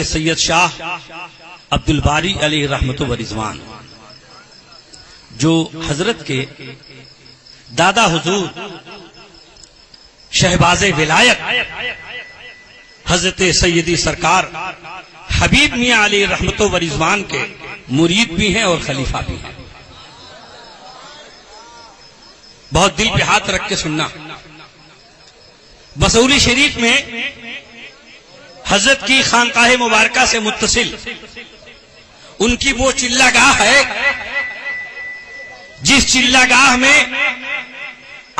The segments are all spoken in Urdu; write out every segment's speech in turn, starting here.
سید شاہ عبد الباری علیہ رحمت و رضوان جو حضرت کے دادا حضور شہباز ولایت حضرت سیدی سرکار حبیب میاں علیہ رحمت و رضوان کے مرید بھی ہیں اور خلیفہ بھی ہیں. بہت دل پہ ہاتھ رکھ کے سننا. بسولی شریف میں حضرت کی خانقاہ مبارکہ سے متصل ان کی وہ چلہ گاہ ہے جس چلہ گاہ میں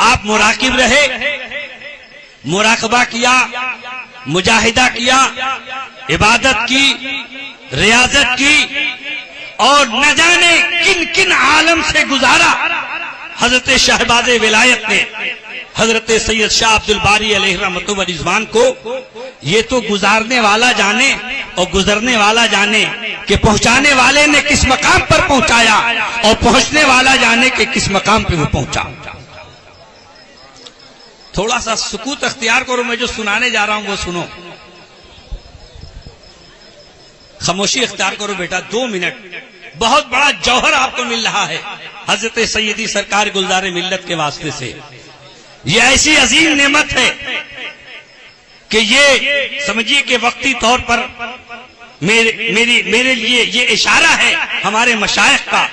آپ مراقب رہے، مراقبہ کیا، مجاہدہ کیا، عبادت کی، ریاضت کی، اور نہ جانے کن کن عالم سے گزارا. حضرت شہباز ولایت نے حضرت سید شاہ عبد الباری علیہ رحمت و رضوان کو یہ تو گزارنے والا جانے اور گزرنے والا جانے کہ پہنچانے والے نے کس مقام پر پہنچایا اور پہنچنے والا جانے کہ کس مقام پہ وہ پہنچا. تھوڑا سا سکوت اختیار کرو، میں جو سنانے جا رہا ہوں وہ سنو. خاموشی اختیار کرو بیٹا، 2 منٹ. بہت بڑا جوہر آپ کو مل رہا ہے حضرت سیدی سرکار گلزار ملت کے واسطے سے. یہ ایسی عظیم نعمت ہے کہ یہ سمجھیے کہ وقتی طور پر میرے لیے یہ اشارہ ہے ہمارے مشائخ کا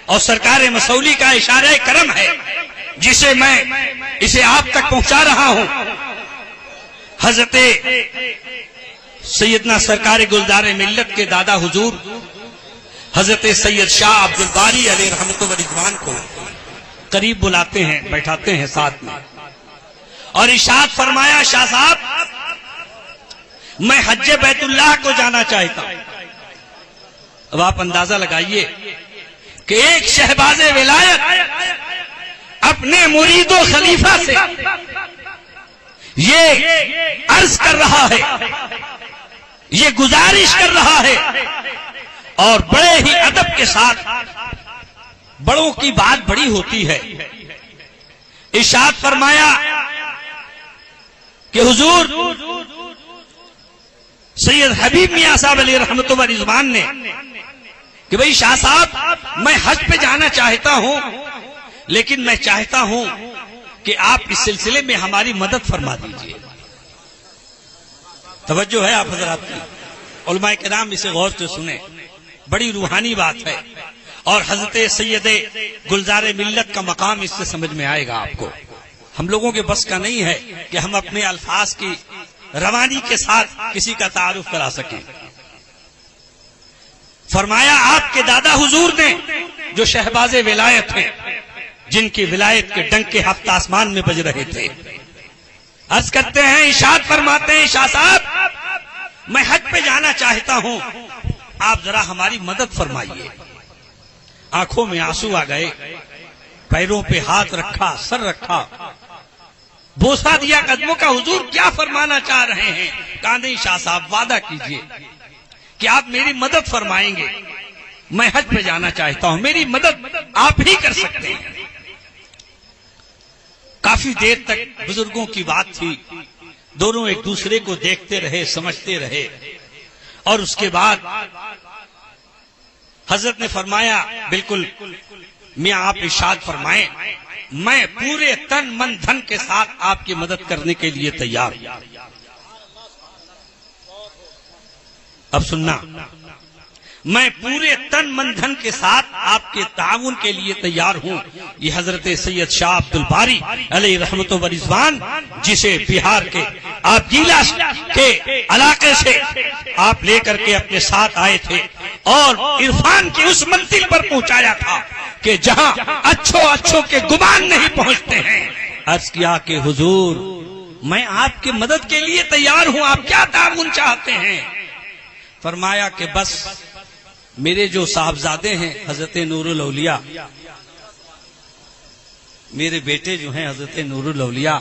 اور سرکار مسولی کا اشارہ کرم ہے جسے میں اسے آپ تک پہنچا رہا ہوں. حضرت سیدنا سرکار گلزار ملت کے دادا حضور حضرت سید شاہ عبد الباری علیہ رحمت و رضوان کو قریب بلاتے ہیں، بیٹھاتے ہیں ساتھ میں اور ارشاد فرمایا، شاہ صاحب میں حج بیت اللہ کو جانا چاہتا ہوں. اب آپ اندازہ لگائیے کہ ایک شہباز ولایت اپنے مرید و خلیفہ سے یہ عرض کر رہا ہے، یہ گزارش کر رہا ہے اور بڑے ہی ادب کے ساتھ. بڑوں کی بات بڑی ہوتی ہے. ارشاد فرمایا کہ حضور سید حبیب میاں صاحب علیہ رحمت و رضوان نے کہ بھئی شاہ صاحب میں حج پہ جانا چاہتا ہوں لیکن میں چاہتا ہوں کہ آپ اس سلسلے میں ہماری مدد فرما دیجئے. توجہ ہے آپ حضرات کی. علماء کرام اسے غور سے سنیں، بڑی روحانی بات ہے اور حضرت سید گلزار ملت کا مقام اس سے سمجھ میں آئے گا آپ کو. ہم لوگوں کے بس کا نہیں ہے کہ ہم اپنے الفاظ کی روانی کے ساتھ کسی کا تعارف کرا سکیں. فرمایا آپ کے دادا حضور نے جو شہباز ولایت ہیں، جن کی ولایت کے ڈنکے ہفت آسمان میں بج رہے تھے، عرض کرتے ہیں، ارشاد فرماتے ہیں، شاہ صاحب میں حج پہ جانا چاہتا ہوں، آپ ذرا ہماری مدد فرمائیے. آنکھوں میں آنسو آ گئے، پیروں پہ ہاتھ رکھا، سر رکھا، بوسہ دیا قدموں کا. حضور کیا فرمانا چاہ رہے ہیں؟ کہا نہیں شاہ صاحب وعدہ کیجئے کہ آپ میری مدد فرمائیں گے. میں حج پہ جانا چاہتا ہوں، میری مدد آپ ہی کر سکتے ہیں. کافی دیر تک بزرگوں کی بات تھی، دونوں ایک دوسرے کو دیکھتے رہے، سمجھتے رہے اور اس کے بعد حضرت نے فرمایا، بالکل میاں آپ ارشاد فرمائیں، میں پورے تن من دھن کے ساتھ آپ کی مدد کرنے کے لیے تیار ہوں. اب سننا، میں پورے تن من دھن کے ساتھ آپ کے تعاون کے لیے تیار ہوں. یہ حضرت سید شاہ عبد الباری علیہ رحمت و رضوان جسے بہار کے آپ گیلا کے علاقے سے آپ لے کر کے اپنے ساتھ آئے تھے اور عرفان کی اس منزل پر پہنچایا تھا کہ جہاں اچھوں کے گمان نہیں پہنچتے ہیں. عرض کیا کہ حضور میں آپ کی مدد کے لیے تیار ہوں، آپ کیا تعاون چاہتے ہیں؟ فرمایا کہ بس میرے جو صاحبزادے ہیں حضرت نور الاولیاء، میرے بیٹے جو ہیں حضرت نور الاولیاء،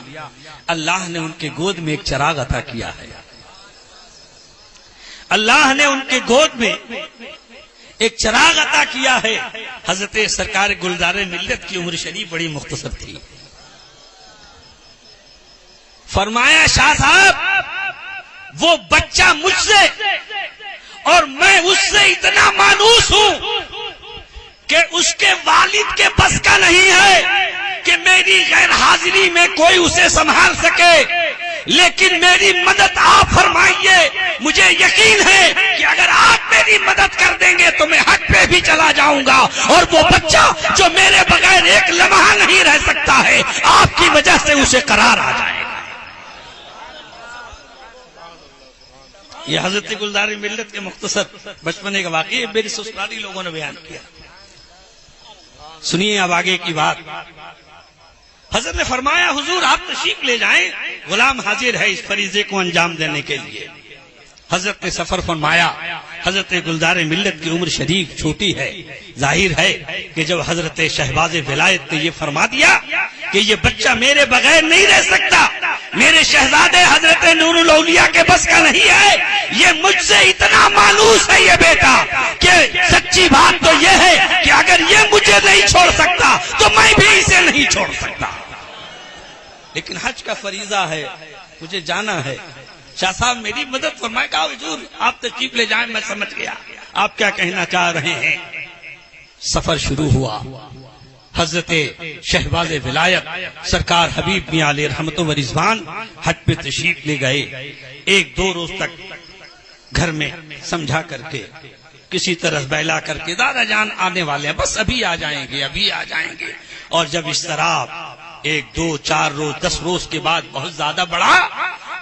اللہ نے ان کے گود میں ایک چراغ عطا کیا ہے. اللہ نے ان کے گود میں ایک چراغ عطا کیا ہے. حضرت سرکار گلزار ملت کی عمر شریف بڑی مختصر تھی. فرمایا شاہ صاحب وہ بچہ مجھ سے اتنا مانوس ہوں کہ اس کے والد کے بس کا نہیں ہے کہ میری غیر حاضری میں کوئی اسے سنبھال سکے، لیکن میری مدد آپ فرمائیے۔ مجھے یقین ہے کہ اگر آپ میری مدد کر دیں گے تو میں حق پہ بھی چلا جاؤں گا، اور وہ بچہ جو میرے بغیر ایک لمحہ نہیں رہ سکتا ہے، آپ کی وجہ سے اسے قرار آ جائے گا۔ یہ حضرت گلزار ملت کے مختصر بچپنے کا واقعہ میری سسرالی لوگوں نے بیان کیا۔ سنیے اب آگے کی بات۔ حضرت نے فرمایا حضور آپ تشریف لے جائیں، غلام حاضر ہے اس فریضے کو انجام دینے کے لیے۔ حضرت نے سفر فرمایا۔ حضرت گلزار ملت کی عمر شریف چھوٹی ہے، ظاہر ہے کہ جب حضرت شہباز ولایت نے یہ فرما دیا کہ یہ بچہ میرے بغیر نہیں رہ سکتا، میرے شہزادے حضرت نور الاولیاء کے بس کا نہیں ہے، یہ مجھ سے اتنا مانوس ہے یہ بیٹا کہ سچی بات تو یہ ہے کہ اگر یہ مجھے نہیں چھوڑ سکتا تو میں بھی اسے نہیں چھوڑ سکتا۔ لیکن حج کا فریضہ ہے، مجھے جانا ہے، شاہ صاحب میری مدد فرمائے۔ کہا حضور آپ تشریف لے جائیں، میں سمجھ گیا آپ کیا کہنا چاہ رہے ہیں۔ سفر شروع ہوا۔ حضرت شہباز ولایت سرکار حبیب میاں علیہ رحمت و رضوان حج پہ تشریف لے گئے۔ ایک دو روز تک گھر میں سمجھا کر کے کسی طرح بہلا کر کے دادا جان آنے والے ہیں، بس ابھی آ جائیں گے ابھی آ جائیں گے۔ اور جب اس طرح ایک دو چار روز 10 روز کے بعد بہت زیادہ بڑھا،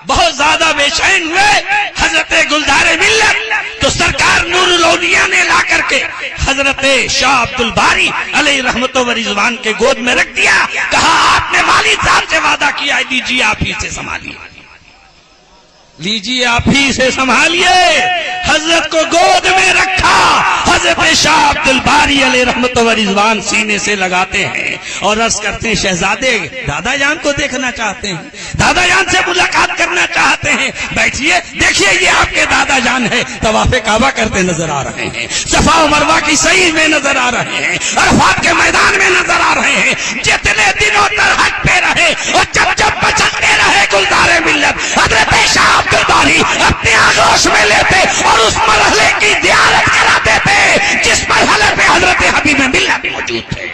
بہت زیادہ بے چین ہوئے حضرت گلزار ملت، تو سرکار نور الاولیاء نے لا کر کے حضرت شاہ عبد الباری علیہ رحمت و رضوان کے گود میں رکھ دیا۔ کہا آپ نے والد صاحب سے وعدہ کیا ہے، لیجیے آپ ہی سے سنبھالیے، لیجیے آپ ہی سے سنبھالیے۔ حضرت کو گود میں رکھا۔ حضرت شاہ عبد الباری علیہ رحمت و رضوان سینے سے لگاتے ہیں اور عرض کرتے ہیں شہزادے دادا جان کو دیکھنا چاہتے ہیں، دادا جان سے ملاقات کرنا چاہتے ہیں، بیٹھیے دیکھیے یہ آپ کے دادا جان ہے، طواف کعبہ کرتے نظر آ رہے ہیں، صفا و مروہ کی سعی میں نظر آ رہے ہیں، عرفات کے میدان میں نظر آ رہے ہیں۔ جتنے دنوں تک حج پہ رہے اور جب بچتے رہے گلزار ملت، حضرت شاہ عبد الباری اپنے آغوش میں لیتے اور اس مرحلے کی زیارت کراتے تھے جس مرحلے پہ حضرت حبیب ملت موجود تھے۔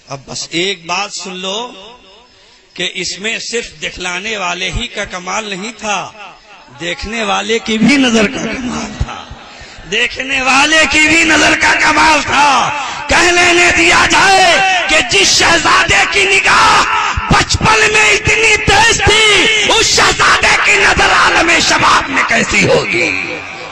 اب بس ایک بات سن لو کہ اس میں صرف دکھلانے والے ہی کا کمال نہیں تھا، دیکھنے والے کی بھی نظر کا کمال تھا، دیکھنے والے کی بھی نظر کا کمال تھا۔ کہہ لینے دیا جائے کہ جس شہزادے کی نگاہ بچپن میں اتنی تیز تھی، اس شہزادے کی نظر عالم شباب میں کیسی ہوگی۔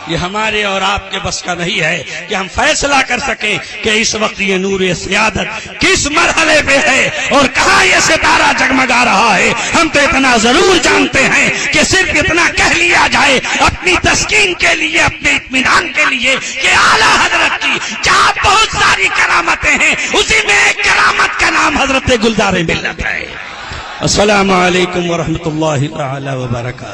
یہ ہمارے اور آپ کے بس کا نہیں ہے کہ ہم فیصلہ کر سکیں کہ اس وقت یہ نور سیادت کس مرحلے پہ ہے اور کہاں یہ ستارہ جگمگا رہا ہے۔ ہم تو اتنا ضرور جانتے ہیں کہ صرف اتنا کہہ لیا جائے اپنی تسکین کے لیے، اپنے اطمینان کے لیے کہ اعلیٰ حضرت کی جہاں بہت ساری کرامتیں ہیں، اسی میں ایک کرامت کا نام حضرت گلزار ملت ہے۔ السلام علیکم ورحمۃ اللہ تعالی وبرکاتہ۔